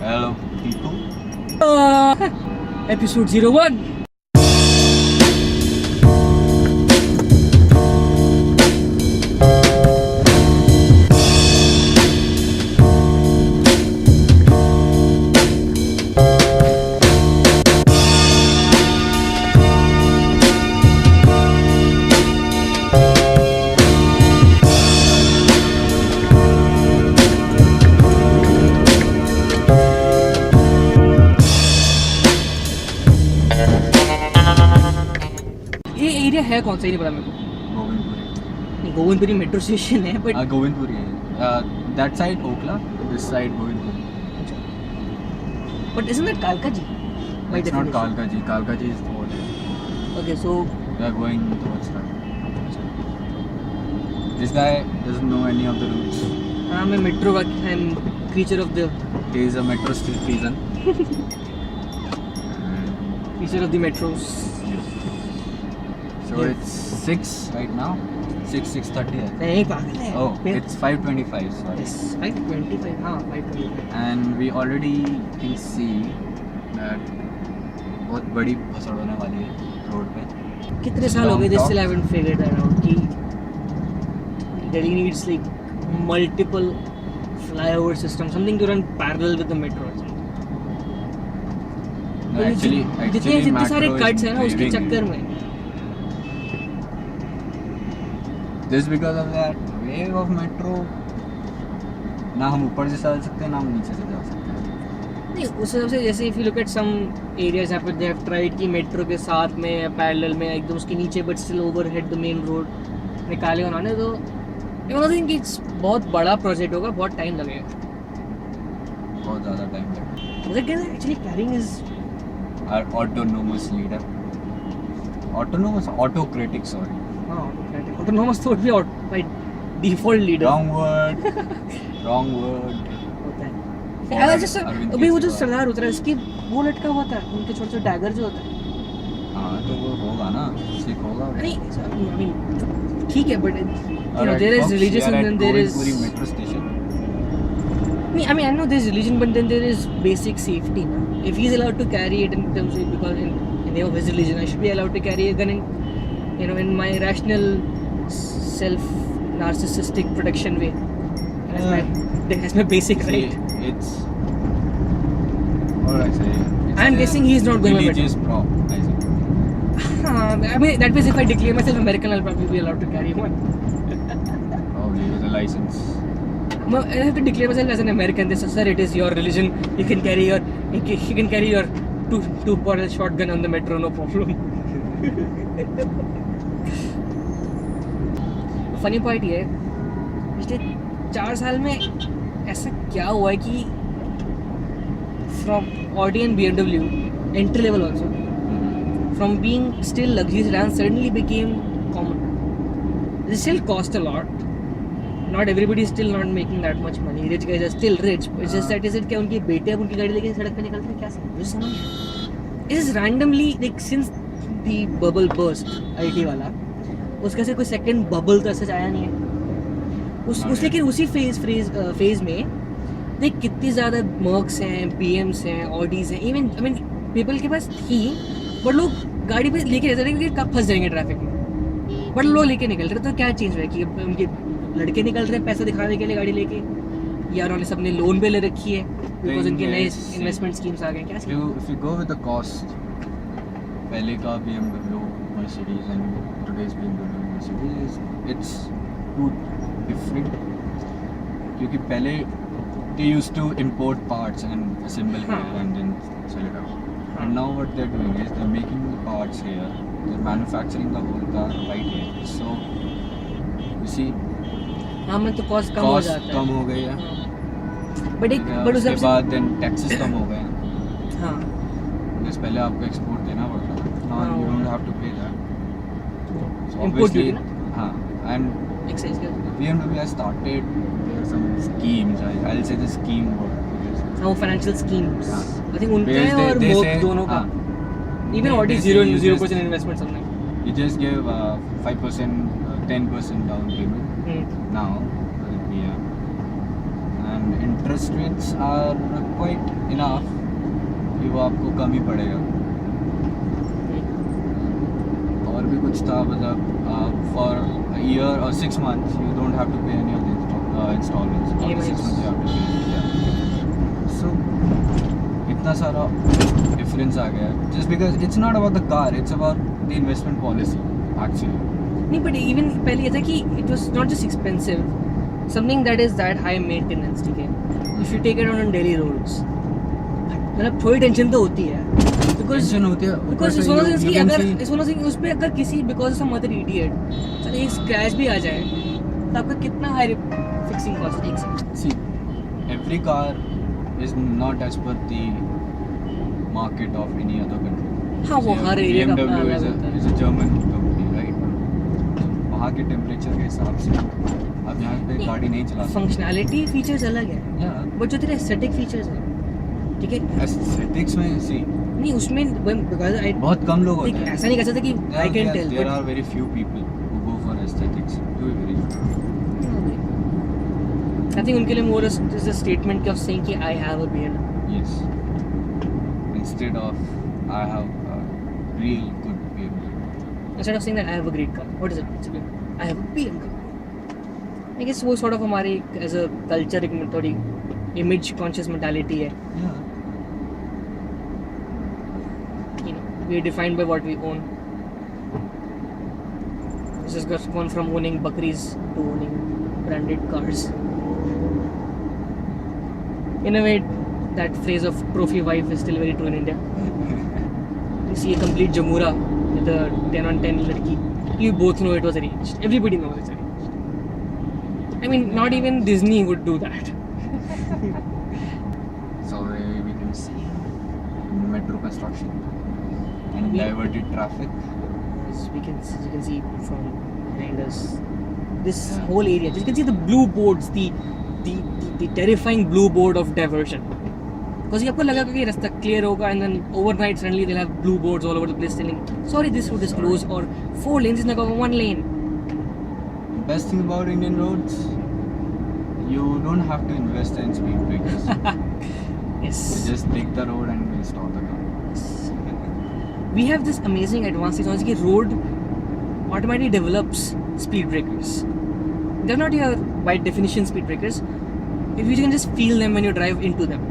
Hello, people. Episode 01. ये area है कौन सा ही नहीं पता मेरे को. Govindpuri. गोविंदपुरी मेट्रो स्टेशन है but Govindpuri. That side Okla, this side Govindpuri. But isn't that Kalkaji? By It's not definition. Kalkaji. Kalkaji is towards it. Okay, so We are going towards that. This guy doesn't know any of the routes. I'm a metro and creature of the He is a metro citizen. creature of the metros. So Yeah. it's 6 right now. 6:30. नहीं पागल है. Oh, it's 5:25. Sorry. Yes, 5:25. हाँ 5:25. And we already can see that बहुत बड़ी भसड़ होने वाली है road पे. कितने साल हो गए? They Long still haven't figured that out. कि Delhi needs like multiple flyover system, something to run parallel with the metro. Or something. No, actually जितने सारे metro is cuts है ना उसके waving. चक्कर में. Just because of that wave of metro, ना हम ऊपर से जा सकते हैं ना हम नीचे से जा सकते हैं. नहीं उस हिसाब से जैसे if you look at some areas यहाँ पे they have tried कि metro के साथ में parallel में एकदम उसके नीचे but still overhead the main road निकाले उन्होंने. तो I don't think it's बहुत बड़ा प्रोजेक्ट होगा, बहुत टाइम लगेगा. बहुत ज़्यादा टाइम लगेगा. मुझे कहते हैं actually carrying is Our autonomous leader, autocratic, sorry. हाँ autonomous तो भी by default leader Wrong word. होता है. अरे जैसे अरविंद अभी वो जो केजरीवाल. सरदार उतरा है इसकी वो लटका हुआ था उनके छोटे छोटे डैगर जो होता है. हाँ तो वो होगा ना, सिख होगा. नहीं I mean ठीक है but there is religious and then there is पूरी metro station. I mean I know there's religion but then there is basic safety na? If he's allowed to carry it in terms of because in name of his religion I should be allowed to carry a gun in my rational self narcissistic protection way. That's my basic right. It's what do I say? It's I'm a guessing he's not going to religious prop. I think. I mean that means if I declare myself American I'll probably be allowed to carry one. Probably with a license. I have to declare myself as an American. This sir, it is your religion. You can carry your two-barrel shotgun on the metro, no problem. Funny point ये है पिछले 4 साल में ऐसा क्या हुआ है कि from Audi and BMW entry level also from being still luxury sedans suddenly became common. They still cost a lot. Not everybody is still not making that much money. Rich guys are still rich. It's just that is it क्या उनके बेटे अब उनकी गाड़ी लेके सड़क पे निकलते हैं क्या समझ? It is randomly like since the bubble burst IT वाला उसका से कोई second bubble तो ऐसा आया नहीं है. उस लेकिन उसी फेज में देख कितनी ज़्यादा Mercs हैं, BMs हैं, Audis हैं. Even I mean people के पास थी बट लोग गाड़ी पे लेके रहते थे कि कब फंस जाएंगे ट्रैफिक में. बट लोग लेके निकल रहे. तो क्या चेंज हुआ है कि उनके लड़के निकल रहे हैं पैसा दिखाने के लिए गाड़ी लेके या उन्होंने सबने लोन पे ले रखी है बिकॉज उनके नए इन्वेस्टमेंट स्कीम्स आ गए. क्या If you go with the cost, पहले का BMW, Mercedes and today's BMW, Mercedes, it's too different. क्योंकि पहले they used to import parts and assemble here and then sell it out. And now what they're doing is they're making the parts here. They're manufacturing the whole car right here. So you see. हाँ मैं तो cost कम हो जाता है. कम हो गई है. But उसके बाद then taxes कम हो गए हैं. हाँ. जैसे पहले आपको एक्सपोर्ट देना पड़ता था. Now you don't have to pay that. So Import obviously, duty हाँ. And एक्साइज का. BMW has started some schemes. I'll say the scheme word. हाँ वो फाइनेंशियल स्कीम्स हाँ. आई थिंक उनका है और Merc दोनों का. Even Audi 0% investment something. You just give 5%, 10% down payment. Now, yeah. And interest rates are quite in enough कि वो आपको कम ही पड़ेगा। और भी कुछ था, मतलब फॉर ईयर और 6 months you don't have to pay any of the instalments. 6 months you have to pay। So इतना सारा डिफरेंस आ गया है just because it's not about the car, it's about the investment policy actually. नहीं, but even पहले ये था कि it was not just expensive, something that is that high maintenance, ठीक है, if you take it on daily roads, मतलब थोड़ी tension तो होती है, बिकॉज टेंशन होती है because it's one of things कि अगर इट्स वन ऑफ थिंग्स उस पे अगर किसी because of some other idiot sir एक स्क्रैच भी आ जाए तो आपका कितना हाई फिक्सिंग कॉस्ट एक से। See every car is not as per the market of any other country. हाँ, वो हर एरिया का अपना BMW अलग होता है। Is a German company, right? वहाँ के टेम्परेचर के हिसाब से आप यहाँ पे गाड़ी नहीं चला सकते। फंक्शनैलिटी फीचर्स अलग है, या बट जो तेरे एस्थेटिक फीचर्स हैं, ठीक है, एस्थेटिक्स में सी नहीं उसमें बिकॉज आई बहुत कम लोग होते देख हैं। ऐसा नहीं कह सकता कि I can tell, There are very few people who go for aesthetics. To be very I think उनके लिए more is a statement of saying कि I have a BMW yes. Instead of I have a real good BMW. instead of saying that I have a great car. What is it? Basically, I have a BMW. I guess वो sort of हमारे as a culture एक थोड़ी image conscious mentality है, Yeah. you know, we are defined by what we own. This has gone from owning bakris to owning branded cars. In a way, that phrase of trophy wife is still very true in India. You see a complete Jamura with a 10 on 10 ladki, you both know it was arranged. Everybody knows it's arranged. I mean, not even Disney would do that. So we can see metro construction and Yeah. diverted traffic. As you can see from behind us, this Yeah. whole area. You can see the blue boards, the terrifying blue board of diversion. Because आपको लगा कि रास्ता clear होगा and then overnight suddenly they'll have blue boards all over the place telling, sorry, this route is closed, or 4 lanes is now 1 lane. Best thing about Indian roads, you don't have to invest in speed breakers. Yes. You just take the road and will stop the car. We have this amazing advanced technology कि road automatically develops speed breakers. They're not your by definition speed breakers. If you can just feel them when you drive into them.